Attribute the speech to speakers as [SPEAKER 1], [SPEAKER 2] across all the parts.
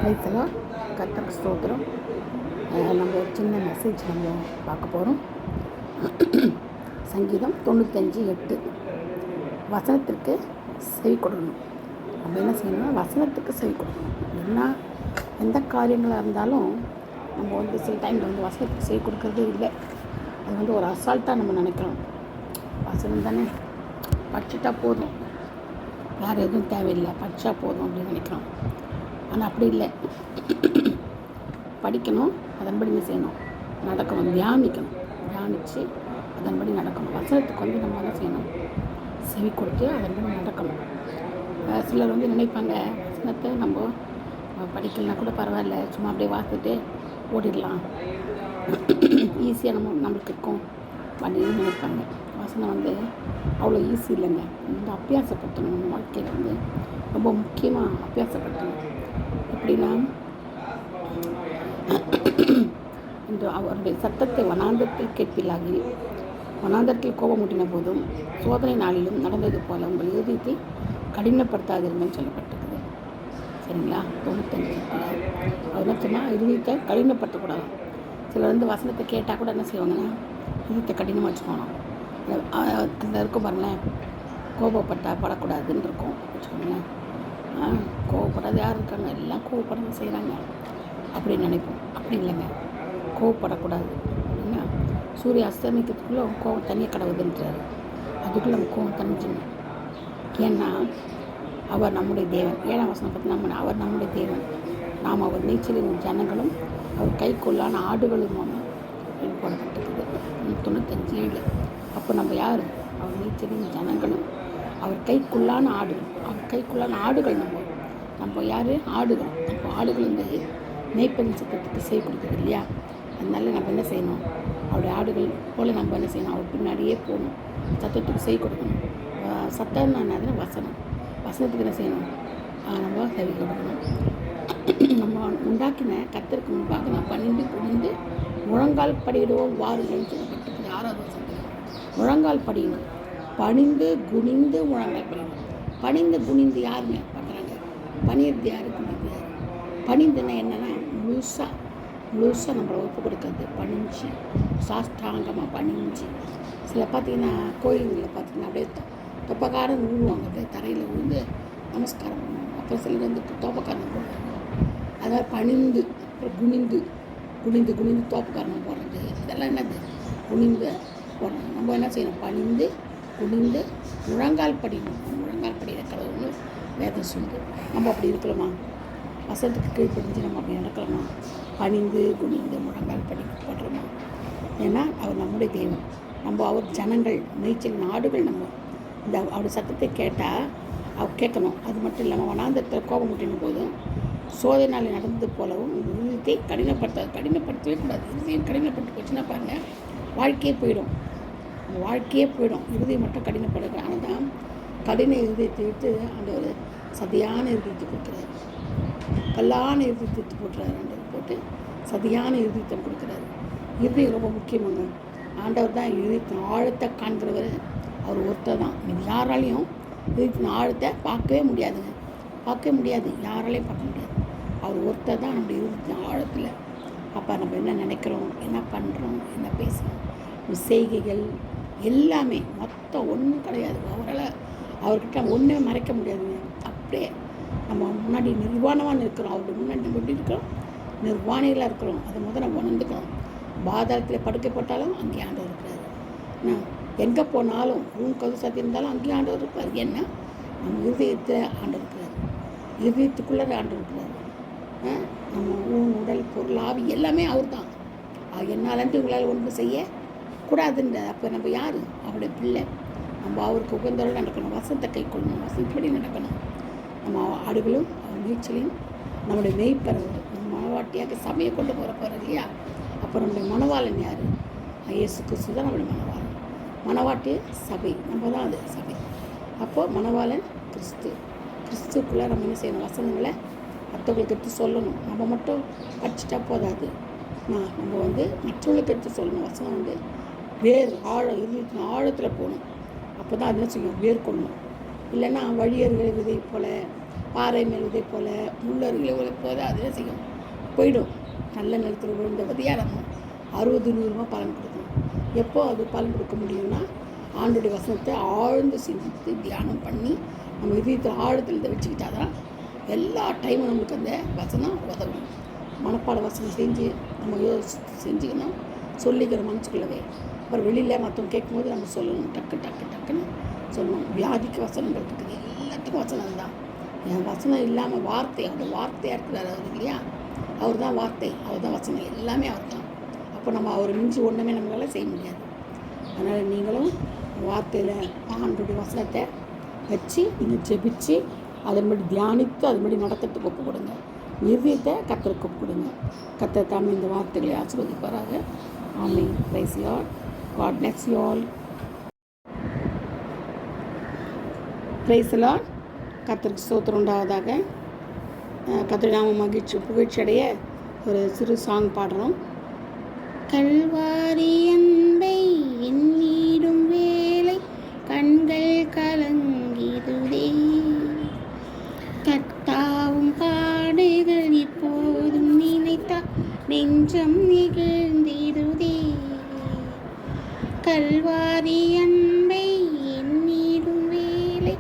[SPEAKER 1] ரைத்தெல்லாம் கர்த்தருக்கு ஸ்தோத்திரம். நம்ம ஒரு சின்ன மெசேஜ் நம்ம பார்க்க போகிறோம். சங்கீதம் 95:8 வசனத்திற்கு செவி கொடுக்கணும். நம்ம என்ன செய்யணும்னா வசனத்துக்கு செவி கொடுக்கணும். எந்த காரியங்களாக இருந்தாலும் நம்ம சில டைமில் வசனத்துக்கு செவி கொடுக்கறதே இல்லை. அது ஒரு அசால்ட்டாக நம்ம நினைக்கிறோம். வசனம் தானே, படிச்சுட்டா போதும், வேறு எதுவும் தேவையில்லை, படித்தா போதும் அப்படின்னு நினைக்கிறோம். ஆனால் அப்படி இல்லை. படிக்கணும், அதன்படி என்ன செய்யணும், நடக்கணும், தியானித்து அதன்படி நடக்கணும். வசனத்துக்கு நம்ம என்ன செய்யணும், செவி கொடுத்து அதன்படி நடக்கணும். சிலர் நினைப்பாங்க, வசனத்தை நம்ம படிக்கலைன்னா கூட பரவாயில்ல, சும்மா அப்படியே வாசிட்டு ஓடிடலாம், ஈஸியாக நம்மளுக்கு இருக்கும் அப்படின்னு நினைப்பாங்க. வசனம் அவ்வளோ ஈஸி இல்லைங்க. அபியாசப்படுத்தணும். நம்ம வாழ்க்கையில் ரொம்ப முக்கியமாக அபியாசப்படுத்தணும். எப்படின்னா, இன்று அவருடைய சத்தத்தை வனாந்தரத்தில் கேட்பிலாகி, வனாந்தரத்தில் கோபமூட்டின போதும் சோதனை நாளிலும் நடந்தது போல உங்கள் இருதயத்தை கடினப்படுத்தாதிருந்தேன்னு சொல்லப்பட்டிருக்குது. சரிங்களா? 95 அவர் என்ன சொன்னால், இருதயத்தை கடினப்படுத்தக்கூடாது. சிலர் வசனத்தை கேட்டால் கூட என்ன செய்வாங்கன்னா, இருதயத்தை கடினமாக வச்சுக்கணும். அந்த இருக்கும் பாருங்களேன், படக்கூடாதுன்னு இருக்கும் வச்சுக்கோங்களேன். கோவப்படாத யார் இருக்காங்க, எல்லாம் கோவப்படாமல் செய்கிறாங்க அப்படின்னு நினைப்போம். அப்படி இல்லைங்க, கோவப்படக்கூடாது. என்ன, சூரிய அஸ்தமிக்கிறதுக்குள்ளே கோவம் தண்ணியை கடவுதுன்றாரு. அதுக்குள்ளே நம்ம கோவம் தணிஞ்சிடணும். ஏன்னா அவர் நம்முடைய தேவன். 7ஆம் வசனம் பற்றி அவர் நம்முடைய தேவன், நாம் அவர் நீச்சலின் ஜனங்களும் அவர் கைக்குள்ளான ஆடுகளும் போடப்பட்டிருக்குது. 95:7. அப்போ நம்ம யார்? அவர் நீச்சலின் ஜனங்களும் அவர் கைக்குள்ளான ஆடுகள். அவர் கைக்குள்ளான ஆடுகள் நம்ம யார்? ஆடுகள். நம்ம ஆடுகள் மேய்ப்பன் சத்தத்துக்கு செவி கொடுக்குது இல்லையா? அதனால நம்ம என்ன செய்யணும், அவருடைய ஆடுகள் போல் நம்ம என்ன செய்யணும், அவர் பின்னாடியே போகணும், சத்தத்துக்கு செவி கொடுக்கணும். சத்தம்னா என்னதுன்னா வசனத்துக்கு என்ன செய்யணும், நம்ம செவி கொடுக்கணும். நம்ம உண்டாக்கின கர்த்தருக்கு முன்பாக நான் பணிந்து குனிந்து முழங்கால் படியிடுவோம் வாருங்கள்னு சொல்லப்பட்டிருக்குது. 6ஆவது வசனத்தில் முழங்கால் படியணும். பணிந்து குனிந்து முழங்கால் படியணும். பணிந்து குனிந்து யாருங்க பண்ணுறாங்க? பணியிறது யார்? குனிந்து யார்? பணிந்துன்னா என்னென்னா முழுசாக நம்மளை ஒப்பு கொடுக்கறது. பணிஞ்சு சாஸ்திராங்கமாக பணிஞ்சு. சில பார்த்திங்கன்னா கோயில்களில் பார்த்திங்கன்னா அப்படியே தொப்பக்காரம் விழுவாங்க, அப்படியே தரையில் விழுந்து நமஸ்காரம் பண்ணுவாங்க. அப்புறம் சிலர் தோப்பக்காரணம் போடுவாங்க. அதாவது பணிந்து, அப்புறம் குனிந்து தோப்பக்காரணம் போடுறது. இதெல்லாம் என்னது? குனிந்து போடணும். நம்ம என்ன செய்யணும்? பணிந்து குனிந்து முழங்கால் படிக்கணும். முழங்கால் படிக்கிற கடவுள்னு வேதம் சொல்லுது. நம்ம அப்படி இருக்கலாமா? வசனத்துக்கு கீழ்ப்படிஞ்சு நம்ம அப்படி நடக்கலாமா? பணிந்து குனிந்து முழங்கால் போடுறோமா? ஏன்னா அவர் நம்முடைய தேவன், நம்ம அவர் ஜனங்கள், நீச்சல் நாடுகள். நம்ம அவருடைய சத்தத்தை கேட்டால் அவர் கேட்கணும். அது மட்டும் இல்லாமல் வனாந்தரத்தில் கோபம் முட்டின போதும் சோதனை நாள் நடந்தது போலவும் இருதயத்தை கடினப்படுத்தவே கூடாது. இருதயம் கடினப்பட்டு போச்சுன்னா பாருங்கள், வாழ்க்கையே போயிடும். இருதயம் மட்டும் கடினப்படுது. ஆனால் தான் கடின இருதயத்தை விட்டு அந்த ஒரு சதியான இருதயத்தை கொடுக்குறாரு, கல்லான இருதயத்தை போட்டு சதியான இருதயத்தை கொடுக்குறாரு. இருதயம் ரொம்ப முக்கியமாங்க. ஆண்டவர் தான் இருதயத்தின் ஆழத்தை காண்கிறவர். அவர் ஒருத்தர் தான். இது யாராலையும் இருதயத்தின் ஆழத்தை பார்க்கவே முடியாது. யாராலையும் பார்க்க முடியாது. அவர் ஒருத்தர் தான் நம்முடைய இருதயத்தின் ஆழத்தில். அப்போ நம்ம என்ன நினைக்கிறோம், என்ன பண்ணுறோம், என்ன பேசுகிறோம், செய்கைகள் எல்லாமே மொத்தம் ஒன்றும் கிடையாது. அவர்கிட்ட ஒன்றுமே மறைக்க முடியாதுங்க. அப்படியே நம்ம முன்னாடி நிர்வாணமாக இருக்கிறோம். அவருடைய முன்னாடி நம்ம எப்படி இருக்கிறோம்? நிர்வாணிகளாக இருக்கிறோம். அதை நம்ம உணர்ந்துக்கிறோம். பாதாளத்தில் படுக்கை போட்டாலும் அங்கேயே ஆண்டவர் இருக்கிறாரு. எங்கே போனாலும் கது சாத்தி இருந்தாலும் அங்கேயும் ஆண்டவர் இருப்பார். ஏன்னா நம்ம இருதயத்தில் ஆண்டவர் இருக்கிறார். இருதயத்துக்குள்ளே ஆண்டவர் இருக்கிறார். நம்ம உடல் பொருள் ஆவி எல்லாமே அவர் தான். என்னாலன்ட்டு உங்களால் ஒன்று செய்யக்கூடாதுன்ற. அப்போ நம்ம யார்? அவருடைய பிள்ளை. நம்ம அவருக்கு உகந்தோடு நடக்கணும். வசனத்தை கை கொள்ளணும். வசனப்படி நடக்கணும். நம்ம ஆடுகளும் அவர் நீச்சலையும் நம்முடைய மெய்ப்பறவர், நம்ம மனவாட்டியாக சபையை கொண்டு போகிற இல்லையா? அப்போ நம்முடைய மனவாளன் யார்? இயேசு கிறிஸ்து தான் நம்முடைய மனவாளன். மனவாட்டி சபை, நம்ம தான் அது சபை. அப்போது மனவாளன் கிறிஸ்துக்குள்ளே நம்ம என்ன செய்யணும்? வசனங்களை மற்றவங்களுக்கு எடுத்து சொல்லணும். நம்ம மட்டும் படிச்சுட்டா போதாது. நம்ம மற்றவங்களுக்கு எடுத்து சொல்லணும். வசனம் வேர் ஆழத்தில் போகணும். அப்போ தான் அது என்ன செய்யும்? வேர் கொள்ளணும். இல்லைன்னா வழியர்கள் விதை போல் பாறை மேல் விதை போல் முள்ளருகில் விதை போல அதே செய்யும், போயிடும். நல்ல நிலத்தில் விழுந்த விதையாக நம்ம 60-100 பலன் கொடுக்கணும். எப்போ அது பலன் கொடுக்க முடியும்னா, ஆண்டுடைய வசனத்தை ஆழ்ந்து சிந்தித்து தியானம் பண்ணி நம்ம இதயத்தில் ஆழத்தில் இதை வச்சுக்கிட்டா தான் எல்லா டைமும் நம்மளுக்கு அந்த வசனம் உதவும். மனப்பாட வசனம் செஞ்சு நம்ம செஞ்சுக்கணும், சொல்லிக்கிற மனசுக்குள்ளவே. அப்புறம் வெளியில் மற்றவங்க கேட்கும்போது நம்ம சொல்லணும், டக்குன்னு சொல்லணும். வியாதிக்கு வசனங்கள் இருக்குது, எல்லாத்துக்கும் வசனம் தான். என் வசனம் இல்லாமல் வார்த்தை, அவர் வார்த்தையாக இருக்கிறார் அவர் இல்லையா, அவர் தான் வார்த்தை, அவர் தான் வசனம், எல்லாமே அவர் தான். அப்போ நம்ம அவர் மிஞ்சி ஒன்றுமே நம்மளால் செய்ய முடியாது. அதனால் நீங்களும் வார்த்தையில் ஆண்டோடைய வசனத்தை வச்சு நீங்கள் ஜெபிச்சு அதன்படி தியானித்து அதன்படி நடத்துறதுக்கு ஒப்பு கொடுங்க. இருதயத்தை கர்த்தருக்கு ஒப்பு கொடுங்க. கர்த்தர் தாமே இந்த வார்த்தைகளை ஆசீர்வதிப்பாராக. ஆமென். Praise the Lord. God bless you all. Praise the Lord. கர்த்தருக்கு ஸ்தோத்திரம் உண்டாவதாக. கர்த்தர் நாம புகழ்ச்சி அடைய ஒரு சிறு சாங் பாடுறோம். கல்வாரி அன்பை எண்ணிடும் வேலை கண்கள் கலங்கிடுதே, கர்த்தாவும் பாடுகள் இப்போதும் நினைத்தா நெஞ்சம் நெகிழ்ந்திடுதே. கல்வாரி அன்பை எண்ணிடும் வேலை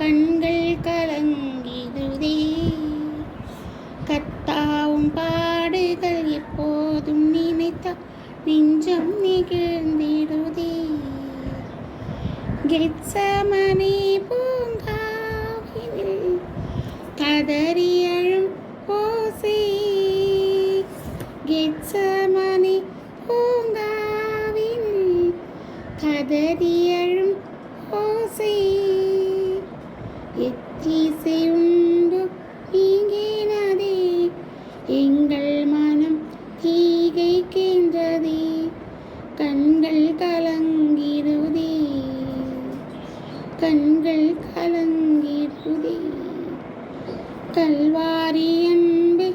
[SPEAKER 1] கண்கள் கலங்கிடுதே, கர்த்தாவும் பாடுகள் எப்போதும் நினைத்தா நெஞ்சம் நெகிழ்ந்திடுதே. கெத்சமனே பூங்காவினில் கதறி அழும் ஓசை, கெத்சமனே பூங்காவினில் கதறி அழும் ஓசை, எத்தீசை உண்டு நீங்கினதே, எங்கள் மனம் தீகைக்கின்றதே, கண்கள் கலங்கிடுதே, கண்கள் கலங்கிடுதே. கல்வாரி அன்பை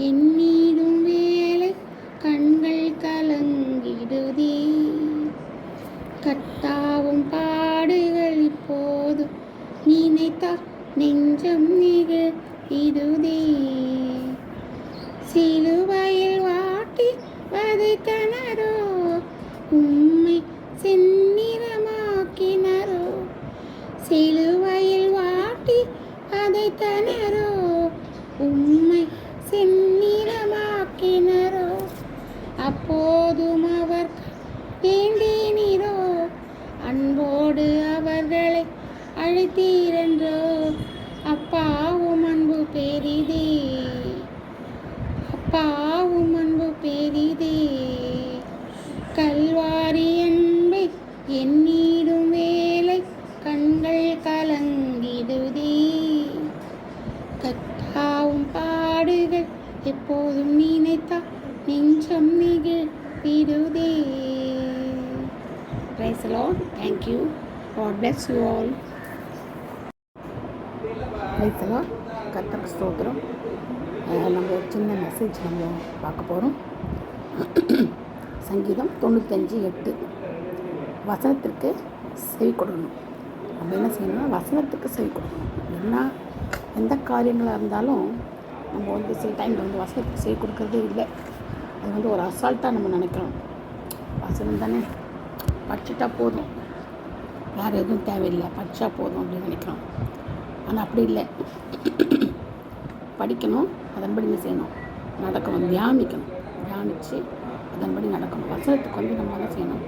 [SPEAKER 1] எண்ணிடும் வேலை கண்கள் கலங்கிடுதே, கர்த்தாவும் பாடுகள் இப்போது நினைத்தா நெஞ்சம் நெகிழ்ந்திடுதே. சிலுவையில் வாட்டி வதைத்தனரோ, உம்மை செந்நிறமாக்கினரோ, சிலுவையில் வாட்டி வதைத்தனரோ, உம்மை செந்நிறமாக்கினரோ, அப்போதும் அவர் வேண்டினீரோ, அன்போடு அவர்களை அழைத்தீரென்றோ, அப்பாவும் அன்பு பெரிதே, அப்பாவும் அன்பு பெரிதே. கல்வாரி அன்பை எண்ணிடும் வேலை கண்கள் கலங்கிடுதே, கர்த்தாவும் பாடுகள் எப்போதும் நினைத்தா நெஞ்சம் நெகிழ்ந்திடுதே. Praise the Lord. Thank you. God bless you all. Praise the Lord. கர்த்தருக்கு ஸ்தோத்திரம். நம்ம ஒரு சின்ன மெசேஜ் நம்ம பார்க்க போகிறோம். சங்கீதம் 95:8. வசனத்திற்கு செவி கொடுக்கணும். நம்ம என்ன செய்யணும்னா வசனத்துக்கு செவி கொடுக்கணும். எந்த காரியங்களாக இருந்தாலும் நம்ம சில டைமில் வசனத்துக்கு செவி கொடுக்கறதே இல்லை. அது ஒரு அசால்ட்டாக நம்ம நினைக்கிறோம். வசனம் தானே, படிச்சுட்டா போதும், வேறு எதுவும் தேவையில்லை, படித்தா போதும் அப்படின்னு நினைக்கிறோம். ஆனால் அப்படி இல்லை. படிக்கணும், அதன்படி என்ன செய்யணும், நடக்கணும், தியானிக்கணும், தியானித்து அதன்படி நடக்கணும். வசனத்துக்கு நம்ம என்ன செய்யணும்,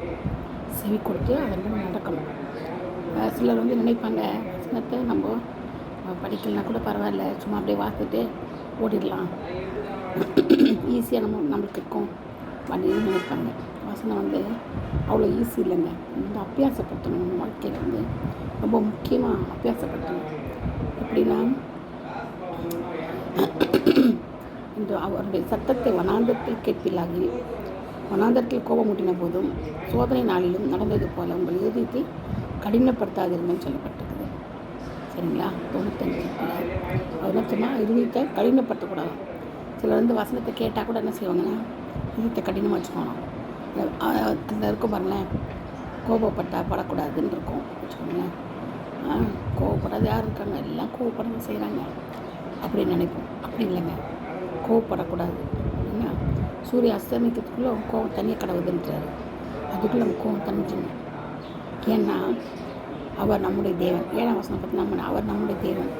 [SPEAKER 1] செவி கொடுத்து அதன்படி நடக்கணும். சிலர் நினைப்பாங்க, வசனத்தை நம்ம படிக்கலைன்னா கூட பரவாயில்ல, சும்மா அப்படியே வாசிட்டு ஓடிடலாம், ஈஸியாக நம்மளுக்கு இருக்கும் அப்படின்னு நினைப்பாங்க. வசனம் அவ்வளோ ஈஸி இல்லைங்க. அபியாசப்படுத்தணும். நம்ம வாழ்க்கையில் ரொம்ப முக்கியமாக அபியாசப்படுத்தணும். எப்படின்னா, இன்று அவருடைய சத்தத்தை வனாந்தரத்தில் கேட்பிலாகி வனாந்தரத்தில் கோபமூட்டின போதும் சோதனை நாளிலும் நடந்தது போல உங்கள் இதயத்தை கடினப்படுத்தாதிருங்கன்னு சொல்லப்பட்டிருக்குது. சரிங்களா? 95 அவர் சொன்னால் இதயத்தை கடினப்படுத்தக்கூடாது. சிலர் வசனத்தை கேட்டால் கூட என்ன செய்வாங்கன்னா, இதயத்தை கடினமாக வச்சுக்கணும். அதில் இருக்கும் பாருங்களேன், படக்கூடாதுன்னு இருக்கும் வச்சுக்கோங்களேன். கோவப்படாது யார் இருக்காங்க, எல்லாம் கோவப்படாமல் செய்கிறாங்க. அப்படின்னு நினைப்போம். அப்படி இல்லைங்க, கோவப்படக்கூடாது. என்ன, சூரிய அஸ்தமிக்கிறதுக்குள்ளே கோவம் தண்ணியை கடவுதுன்றாரு. அதுக்குள்ளே நம்ம கோவம் தணிஞ்சிடணும். ஏன்னா அவர் நம்முடைய தேவன். 7ஆம் வசனம் பற்றி அவர் நம்முடைய தேவன்,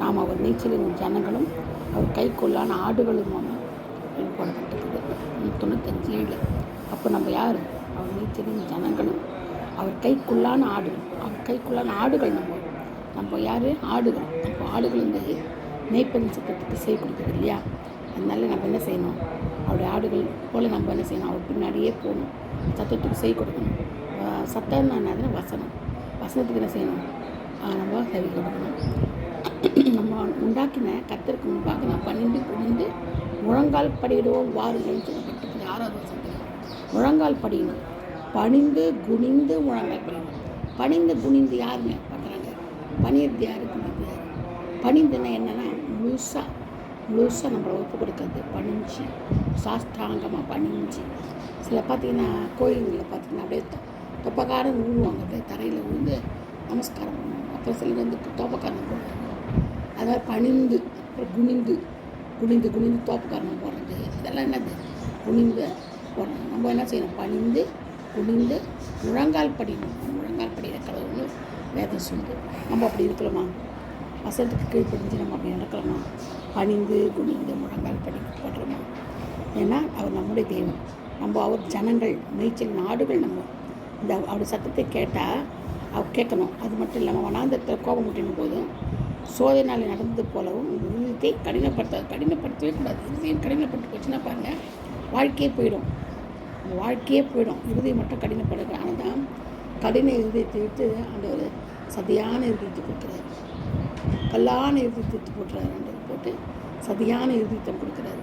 [SPEAKER 1] நாம் அவர் நீச்சலின் ஜனங்களும் அவர் கைக்குள்ளான ஆடுகளும் போடப்பட்டிருக்குது. 95:7. அப்போ நம்ம யார்? அவர் நீச்சலின் ஜனங்களும் அவர் கைக்குள்ளான ஆடுகள். அவர் கைக்குள்ளான ஆடுகள் நம்ம யார்? ஆடுகள். நம்ம ஆடுகள் வந்து மேய்ப்பதின் சத்தத்துக்கு செய் கொடுக்குது இல்லையா? அதனால நம்ம என்ன செய்யணும்? அவருடைய ஆடுகள் போல் நம்ம என்ன செய்யணும்? அவர் பின்னாடியே போகணும், சத்தத்துக்கு செய் கொடுக்கணும். சத்தம்னா என்னதுன்னா வசனம். வசனத்துக்கு என்ன செய்யணும்? நம்ம செவி கொடுக்கணும். நம்ம உண்டாக்கின கர்த்தருக்கு முன்பாக நான் பணிந்து குனிந்து முழங்கால் படியிடுவோம் வாருங்கள்னு சொல்லப்பட்டிருக்குது. 6ஆவது வசனத்தில் முழங்கால் படியணும். பணிந்து குனிந்து முழங்கால் படியணும். பணிந்து குனிந்து யாருங்க பார்க்குறாங்க? பணியது யாரு? குனிந்து யார்? பணிந்துன்னா என்னென்னா முழுசாக நம்மளை ஒப்பு கொடுக்குறது. பணிஞ்சு சாஷ்டாங்கமாக பணிஞ்சு. சில பார்த்திங்கன்னா கோயில்களில் பார்த்திங்கன்னா அப்படியே தொப்பக்காரன் விழுவாங்க, அப்படியே தரையில் விழுந்து நமஸ்காரம் பண்ணுவாங்க. அப்புறம் சிலர் வந்து தோப்பக்காரன் போடுவாங்க. அதாவது பணிந்து, அப்புறம் குனிந்து தோப்பக்காரன் போடுறது. இதெல்லாம் என்னது? குனிந்து போடணும். நம்ம என்ன செய்யணும்? பணிந்து குனிந்து முழங்கால் படிக்கணும். முழங்கால் படிக்கிற கடவுள்னு வேதம் சொல்லுது. நம்ம அப்படி இருக்கலாமா? வசனத்துக்கு கீழ்ப்படிஞ்சு நம்ம அப்படி நடக்கலாமா? பணிந்து குனிந்து முழங்கால் போடுறோமா? ஏன்னா அவர் நம்முடைய தேவன், நம்ம அவர் ஜனங்கள், மேய்ச்சல் நாடுகள். நம்ம இந்த அவருடைய சத்தத்தை கேட்டால் அவர் கேட்கணும். அது மட்டும் இல்லாமல் வனாந்தரத்தில் கோபம் முட்டின போதும் சோதனையால் நடந்தது போலவும் இருதயத்தை கடினப்படுத்தவே கூடாது. இருதயம் கடினப்பட்டு போச்சுன்னா பாருங்கள், வாழ்க்கையே போயிடும். இருதயம் மட்டும் கடினப்படுது. ஆனால் தான் கடின இருதயத்தை விட்டு அந்த ஒரு சதியான இருதயத்தை கொடுக்குறாரு. கல்லான இருதயத்தை விட்டு போட்டுறாரு. போட்டு சதியான இருதயத்தை கொடுக்குறாரு.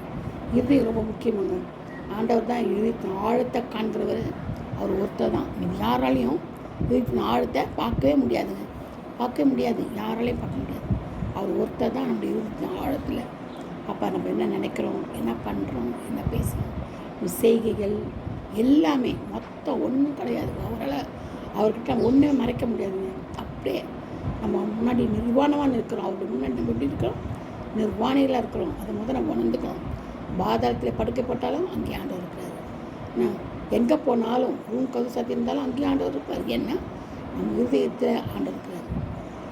[SPEAKER 1] இருதயம் ரொம்ப முக்கியமாங்க. ஆண்டவர் தான் இருதயத்தின் ஆழத்தை காண்கிறவர். அவர் ஒருத்தர் தான். இது யாராலையும் இருதயத்தின் ஆழத்தை பார்க்கவே முடியாது. யாராலையும் பார்க்க முடியாது. அவர் ஒருத்தர் தான் நம்முடைய இருதயத்தின் ஆழத்தில். அப்போ நம்ம என்ன நினைக்கிறோம், என்ன பண்ணுறோம், என்ன பேசுகிறோம், செய்கைகள் எல்லாமே மொத்தம் ஒன்றும் கிடையாது. அவர்கிட்ட ஒன்றுமே மறைக்க முடியாதுங்க. அப்படியே நம்ம முன்னாடி நிர்வாணமாக இருக்கிறோம். அவருடைய முன்னாடி நம்ம எப்படி இருக்கிறோம்? நிர்வாணிகளாக இருக்கிறோம். அதை முதல்ல நம்ம உணர்ந்துக்கிறோம். பாதாளத்தில் படுக்கை போட்டாலும் அங்கேயே ஆண்டவர் இருக்கிறாரு. எங்கே போனாலும் ரூம் கது சாத்தி இருந்தாலும் அங்கேயும் ஆண்டவர் இருப்பார். ஏன்னா நம்ம இருதயத்தில் ஆண்டவர் இருக்கிறார்.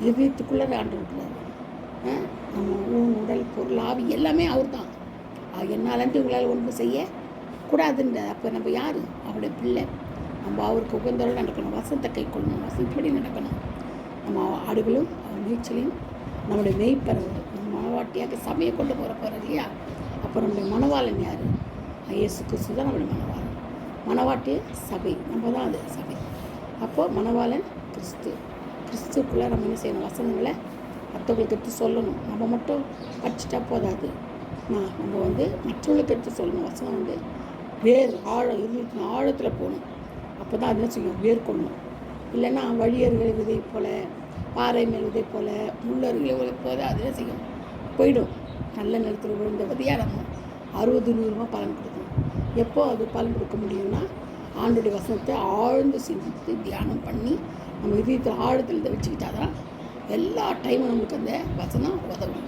[SPEAKER 1] இருதயத்துக்குள்ளே ஆண்டவர் இருக்கிறார். நம்ம உடல் பொருள் ஆவி எல்லாமே அவர் தான். என்னாலன்ட்டு உங்களால் ஒன்று செய்யக்கூடாதுன்ற. அப்போ நம்ம யார்? அவருடைய பிள்ளை. நம்ம அவருக்கு உகந்தவர்கள் நடக்கணும். வசனத்தை கை கொள்ளணும். வசனப்படி நடக்கணும். நம்ம ஆடுகளும் அவர் நீச்சலையும் நம்முடைய மெய்ப்பறவர். நம்ம மனவாட்டியாக சபையை கொண்டு போகிற இல்லையா? அப்போ நம்முடைய மனவாளன் யார்? இயேசு கிறிஸ்து தான் நம்முடைய மனவாளன். மனவாட்டி சபை, நம்ம தான் அது சபை. அப்போது மனவாளன் கிறிஸ்துக்குள்ளே நம்ம என்ன செய்யணும்? வசனங்களை மற்றவங்களுக்கு எடுத்து சொல்லணும். நம்ம மட்டும் படிச்சுட்டா போதாது. நம்ம வந்து மற்றவங்களுக்கு எடுத்து சொல்லணும். வசனம் வந்து இருதயத்தின் ஆழத்தில் போகணும். அப்போ தான் அது என்ன செய்யும்? வேர் கொள்ளணும். இல்லைன்னா வழியர்கள் விதை போல், பாறை மேல் விதை போல், முள்ளர்கள் விதை போல் அது என்ன செய்யும்? போயிடும். நல்ல நிலத்தில் விழுந்த விதையாக 60-100 பலன் கொடுக்கணும். எப்போ அது பலன் கொடுக்க முடியும்னா, ஆண்டோடைய வசனத்தை ஆழ்ந்து சிந்தித்து தியானம் பண்ணி நம்ம இதயத்தில் ஆழத்தில் இதை வச்சுக்கிட்டா தான் எல்லா டைமும் நம்மளுக்கு அந்த வசனம் உதவும்.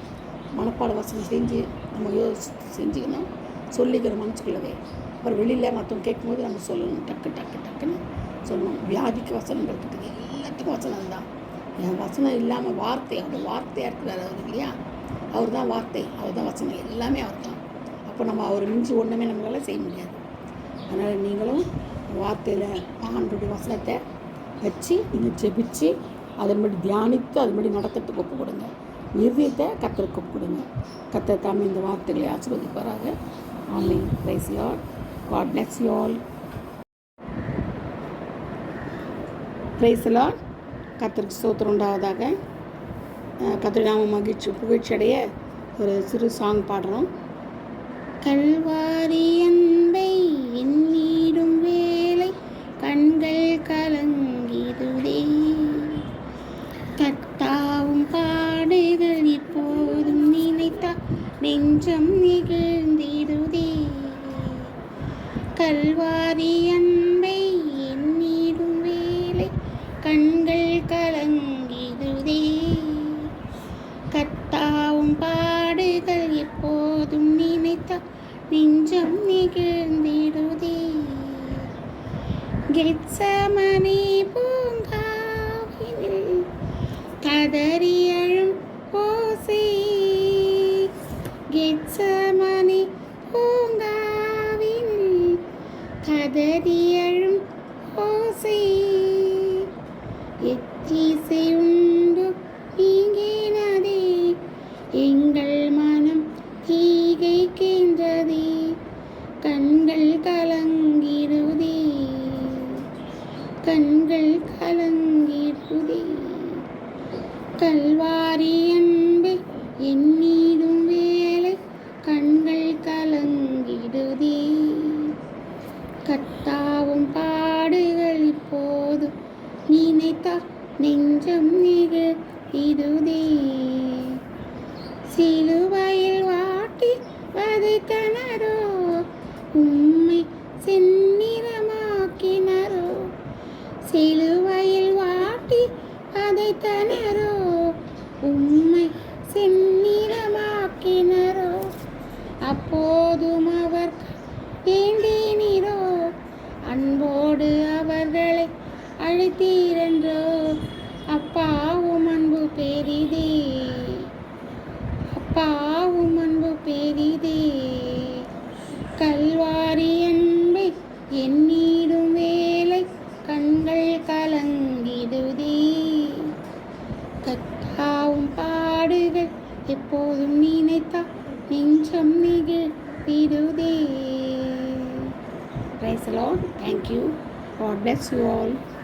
[SPEAKER 1] மனப்பாட வசனம் செஞ்சு நம்ம செஞ்சுக்கணும். சொல்லிக்கிற மனசுக்குள்ளவே. அப்புறம் வெளியில் மற்றவங்க கேட்கும்போது நம்ம சொல்லணும். டக்குன்னு சொல்லணும். வியாதிக்கு வசனம் இருக்குது. எல்லாத்துக்கும் வசனம் தான். என் வசனம் இல்லாமல் வார்த்தை, அவருடைய வார்த்தையாக இருக்கிறார் அவர் இல்லையா? அவர் தான் வார்த்தை, அவர் தான் வசனம், எல்லாமே அவர் தான். அப்போ நம்ம அவர் மிஞ்சி ஒன்றுமே நம்மளால் செய்ய முடியாது. அதனால் நீங்களும் வார்த்தையில் ஆண்டோடைய வசனத்தை வச்சு நீங்கள் ஜெபிச்சு அதன்படி தியானித்து அதன்படி நடக்கிறதுக்கு ஒப்பு கொடுங்க. இருதயத்தை கர்த்தருக்கு ஒப்பு கொடுங்க. கர்த்தர் தாமே இந்த வார்த்தைகளை ஆசீர்வதிப்பாராக. ஆமென். Praise the Lord. God bless you all. Praise the Lord. கர்த்தருக்கு ஸ்தோத்திரம் உண்டாவதாக. கர்த்தர் நாம புகழ்ச்சி அடைய ஒரு சிறு சாங் பாடுறோம். கல்வாரி அன்பை எண்ணிடும் வேளை கண்கள் கலங்கிடுதே, கர்த்தாவும் பாடுகள் இப்போதும் நினைத்தால் நெஞ்சம் நெகிழ்ந்திடுதே. கல்வாரி அன்பை எண்ணிடும் வேளை கண்கள் கலங்கிடுதே, கர்த்தாவும் பாடு நினைத்தால் நெஞ்சம் நிகழ்ந்திடுதே. கெத்சமனே பூங்காவினில் கதறி அழும் ஓசை. கெத்சமனே பூங்காவினில் கதறி அழும் ஓசை. எத்திசை உண்டு நீங்கினதே, எங்கள் மனம் தீகைக்கின்றதே. கண்கள் கலங்கிடுதே, கண்கள் கலங்கிடுதே. கல்வாரி அன்பை எண்ணிடும் வேளை கண்கள் கலங்கிடுதே. கத்தாவும் பாடுகள் இப்போது நினைத்தால் நெஞ்சம் நிகழ்ந்திடுதே. சிலுவையில் வாட்டி வதைத்தனரோ, உம்மை செந்நிறமாக்கினரோ. சிலுவையில் வாட்டி வதைத்தனரோ, உம்மை செந்நிறமாக்கினரோ. அப்போதும் அவர் வேண்டினீரோ, அன்போடு அவர்களை அழைத்தீரென்றோ. அப்பாவும் அன்பு பெரிதே, அப்பாவும் அன்பு பெரிதே. கல்வாரி அன்பை எண்ணிடும் வேளை கண்கள் கலங்கிடுதே. கத்தாவும் பாடுகள் எப்போதும் நினைத்தால் நெஞ்சம் நிகழ்ந்திடுதே. Praise the Lord. Thank you. God bless you all.